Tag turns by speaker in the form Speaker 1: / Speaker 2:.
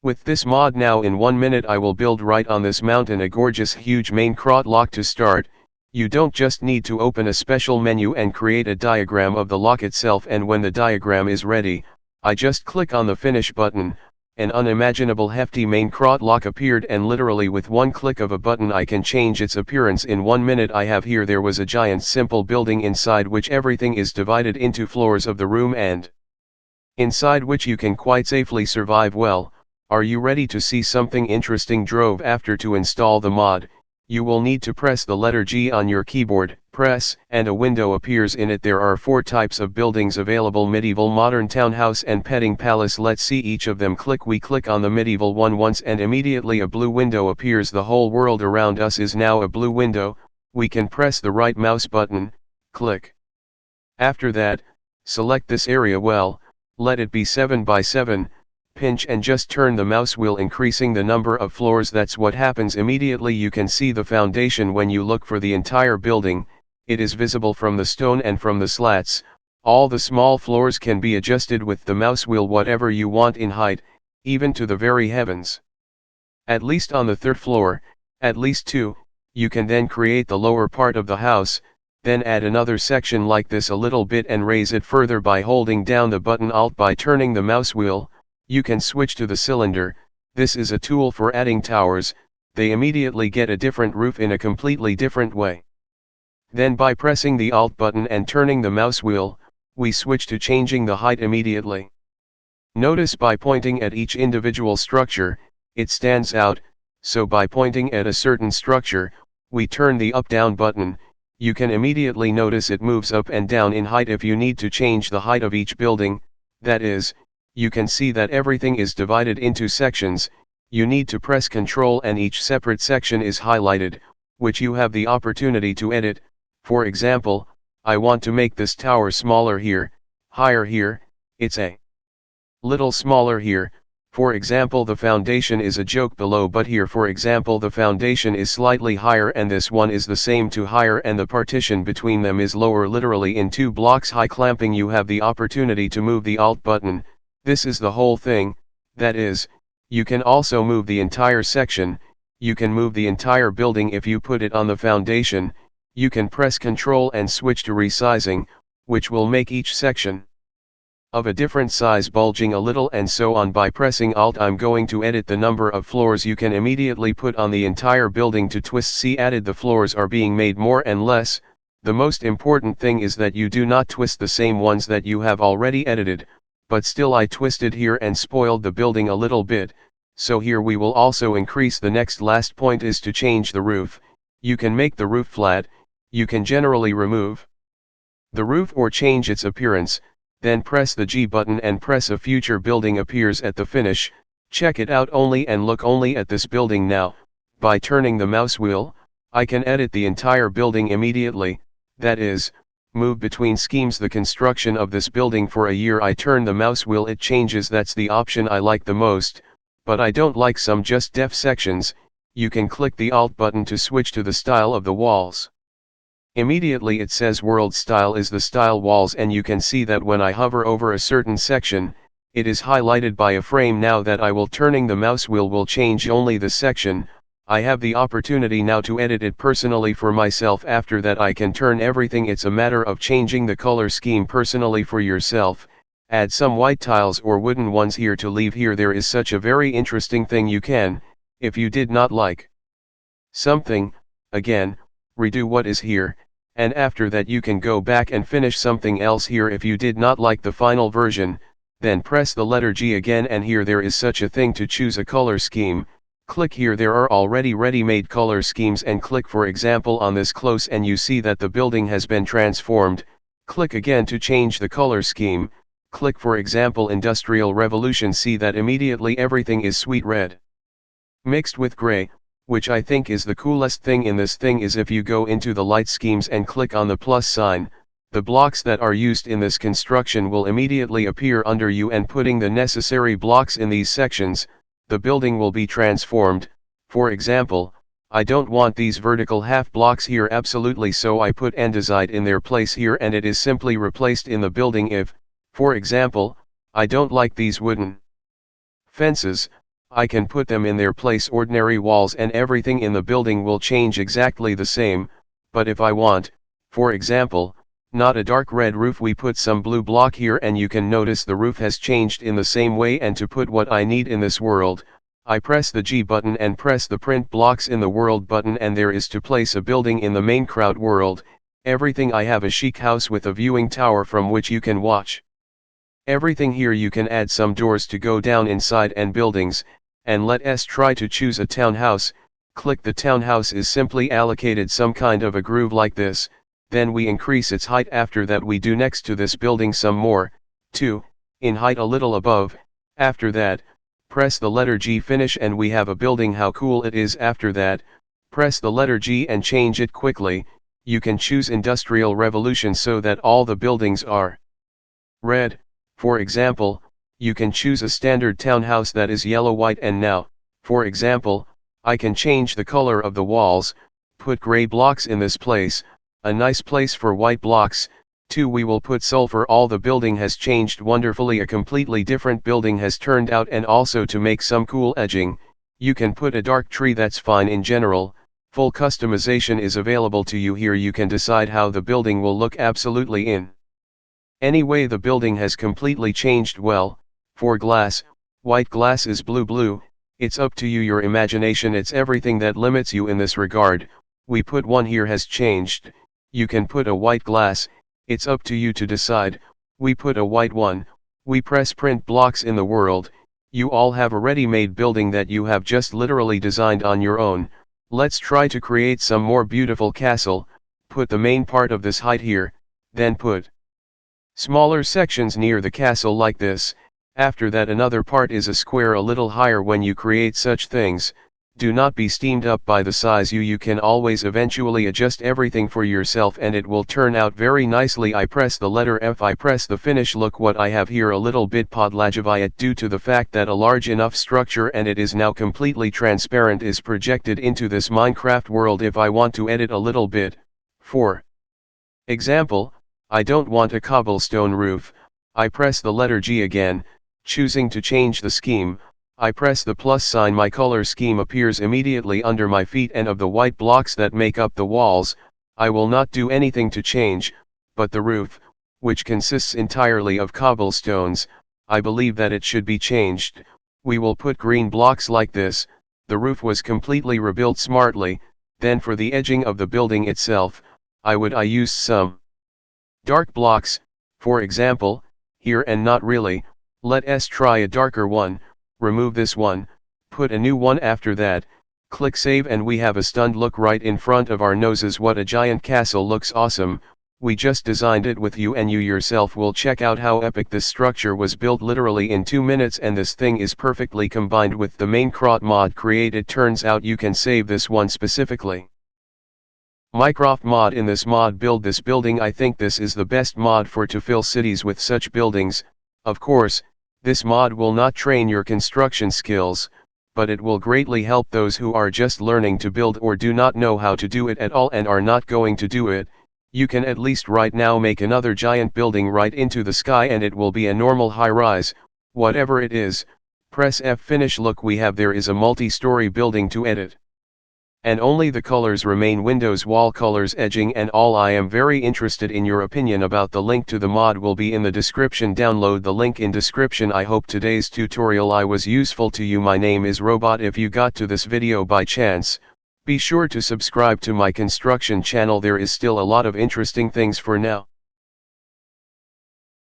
Speaker 1: With this mod now in 1 minute I will build right on this mountain a gorgeous huge Minecraft lock. To start, you don't just need to open a special menu and create a diagram of the lock itself, and when the diagram is ready, I just click on the finish button. An unimaginable hefty Minecraft lock appeared, and literally with one click of a button I can change its appearance in 1 minute. I have here there was a giant simple building inside which everything is divided into floors of the room and inside which you can quite safely survive well. Are you ready to see something interesting? Drove after to install the mod, you will need to press the letter G on your keyboard, press, and a window appears in it. There are 4 types of buildings available: medieval, modern, townhouse and petting palace. Let's see each of them. We click on the medieval one once and immediately a blue window appears. The whole world around us is now a blue window. We can press the right mouse button, click. After that, select this area well, let it be 7 by 7. Pinch and just turn the mouse wheel, increasing the number of floors. That's what happens. Immediately you can see the foundation. When you look for the entire building, it is visible from the stone and from the slats. All the small floors can be adjusted with the mouse wheel whatever you want in height, even to the very heavens. At least on the 3rd floor, at least 2, you can then create the lower part of the house, then add another section like this a little bit and raise it further by holding down the button Alt. By turning the mouse wheel, you can switch to the cylinder. This is a tool for adding towers. They immediately get a different roof in a completely different way. Then by pressing the Alt button and turning the mouse wheel, we switch to changing the height immediately. Notice by pointing at each individual structure, it stands out, so by pointing at a certain structure, we turn the up-down button, you can immediately notice it moves up and down in height. If you need to change the height of each building, that is, you can see that everything is divided into sections, you need to press Ctrl and each separate section is highlighted, which you have the opportunity to edit. For example, I want to make this tower smaller here, higher here, it's a little smaller here. For example, the foundation is a joke below, but here for example the foundation is slightly higher and this one is the same to higher and the partition between them is lower, literally in 2 blocks high. Clamping, you have the opportunity to move the Alt button. This is the whole thing, that is, you can also move the entire section, you can move the entire building. If you put it on the foundation, you can press Ctrl and switch to resizing, which will make each section of a different size, bulging a little and so on. By pressing Alt, I'm going to edit the number of floors you can immediately put on the entire building. To twist, see added, the floors are being made more and less. The most important thing is that you do not twist the same ones that you have already edited. But still I twisted here and spoiled the building a little bit, so here we will also increase. The next last point is to change the roof. You can make the roof flat, you can generally remove the roof or change its appearance, then press the G button and press a future building appears at the finish. Check it out only and look only at this building now. By turning the mouse wheel, I can edit the entire building immediately, that is, move between schemes. The construction of this building for a year. I turn the mouse wheel, it changes. That's the option I like the most, but I don't like some just def sections. You can click the Alt button to switch to the style of the walls. Immediately it says world style is the style walls, and you can see that when I hover over a certain section, it is highlighted by a frame. Now that I will turning the mouse wheel will change only the section. I have the opportunity now to edit it personally for myself. After that I can turn everything. It's a matter of changing the color scheme personally for yourself. Add some white tiles or wooden ones here to leave here. There is such a very interesting thing you can, if you did not like something, again, redo what is here, and after that you can go back and finish something else here. If you did not like the final version, then press the letter G again, and here there is such a thing to choose a color scheme. Click here, there are already ready-made color schemes, and click for example on this close and you see that the building has been transformed. Click again to change the color scheme. Click for example Industrial Revolution. See that immediately everything is sweet red mixed with gray, which I think is the coolest thing in this thing is if you go into the light schemes and click on the plus sign, the blocks that are used in this construction will immediately appear under you, and putting the necessary blocks in these sections, the building will be transformed. For example, I don't want these vertical half blocks here absolutely, so I put andesite in their place here and it is simply replaced in the building. If, for example, I don't like these wooden fences, I can put them in their place. Ordinary walls and everything in the building will change exactly the same, but if I want, for example, not a dark red roof, we put some blue block here and you can notice the roof has changed in the same way. And to put what I need in this world, I press the G button and press the print blocks in the world button, and there is to place a building in the Minecraft world. Everything I have a chic house with a viewing tower from which you can watch everything here. You can add some doors to go down inside and buildings, and let us try to choose a townhouse. Click the townhouse is simply allocated some kind of a groove like this, then we increase its height. After that we do next to this building some more, 2, in height a little above. After that, press the letter G, finish, and we have a building. How cool it is. After that, press the letter G and change it quickly. You can choose Industrial Revolution so that all the buildings are red. For example, you can choose a standard townhouse that is yellow white, and now, for example, I can change the color of the walls, put gray blocks in this place, a nice place for white blocks. 2, we will put sulfur. All the building has changed wonderfully, a completely different building has turned out. And also to make some cool edging, you can put a dark tree, that's fine. In general, full customization is available to you here. You can decide how the building will look absolutely in any way. The building has completely changed. Well, for glass, white glass is blue. It's up to you, your imagination. It's everything that limits you in this regard. We put one here, has changed. You can put a white glass, it's up to you to decide. We put a white one. We press print blocks in the world. You all have a ready-made building that you have just literally designed on your own. Let's try to create some more beautiful castle. Put the main part of this height here, then put smaller sections near the castle like this. After that another part is a square a little higher. When you create such things, do not be steamed up by the size. You can always eventually adjust everything for yourself and it will turn out very nicely. I press the letter F, I press the finish. Look what I have here, a little bit Podlagiviate due to the fact that a large enough structure, and it is now completely transparent, is projected into this Minecraft world. If I want to edit a little bit, for example, I don't want a cobblestone roof, I press the letter G again, choosing to change the scheme. I press the plus sign, my color scheme appears immediately under my feet and of the white blocks that make up the walls. I will not do anything to change, but the roof, which consists entirely of cobblestones, I believe that it should be changed. We will put green blocks like this. The roof was completely rebuilt smartly. Then for the edging of the building itself, I used some dark blocks, for example, here, and not really. Let us try a darker one. Remove this one, put a new one. After that, click save, and we have a stunned look right in front of our noses. What a giant castle, looks awesome. We just designed it with you, and you yourself will check out how epic this structure was built literally in 2 minutes, and this thing is perfectly combined with the Minecraft mod created. Turns out you can save this one specifically Minecraft mod. In this mod, build this building. I think this is the best mod for to fill cities with such buildings. Of course, this mod will not train your construction skills, but it will greatly help those who are just learning to build or do not know how to do it at all and are not going to do it. You can at least right now make another giant building right into the sky, and it will be a normal high rise, whatever it is. Press F, finish. Look, we have there is a multi-story building to edit. And only the colors remain: windows, wall colors, edging, and all. I am very interested in your opinion about the link to the mod will be in the description. Download the link in description. I hope today's tutorial was useful to you. My name is Robot. If you got to this video by chance, be sure to subscribe to my construction channel. There is still a lot of interesting things for now.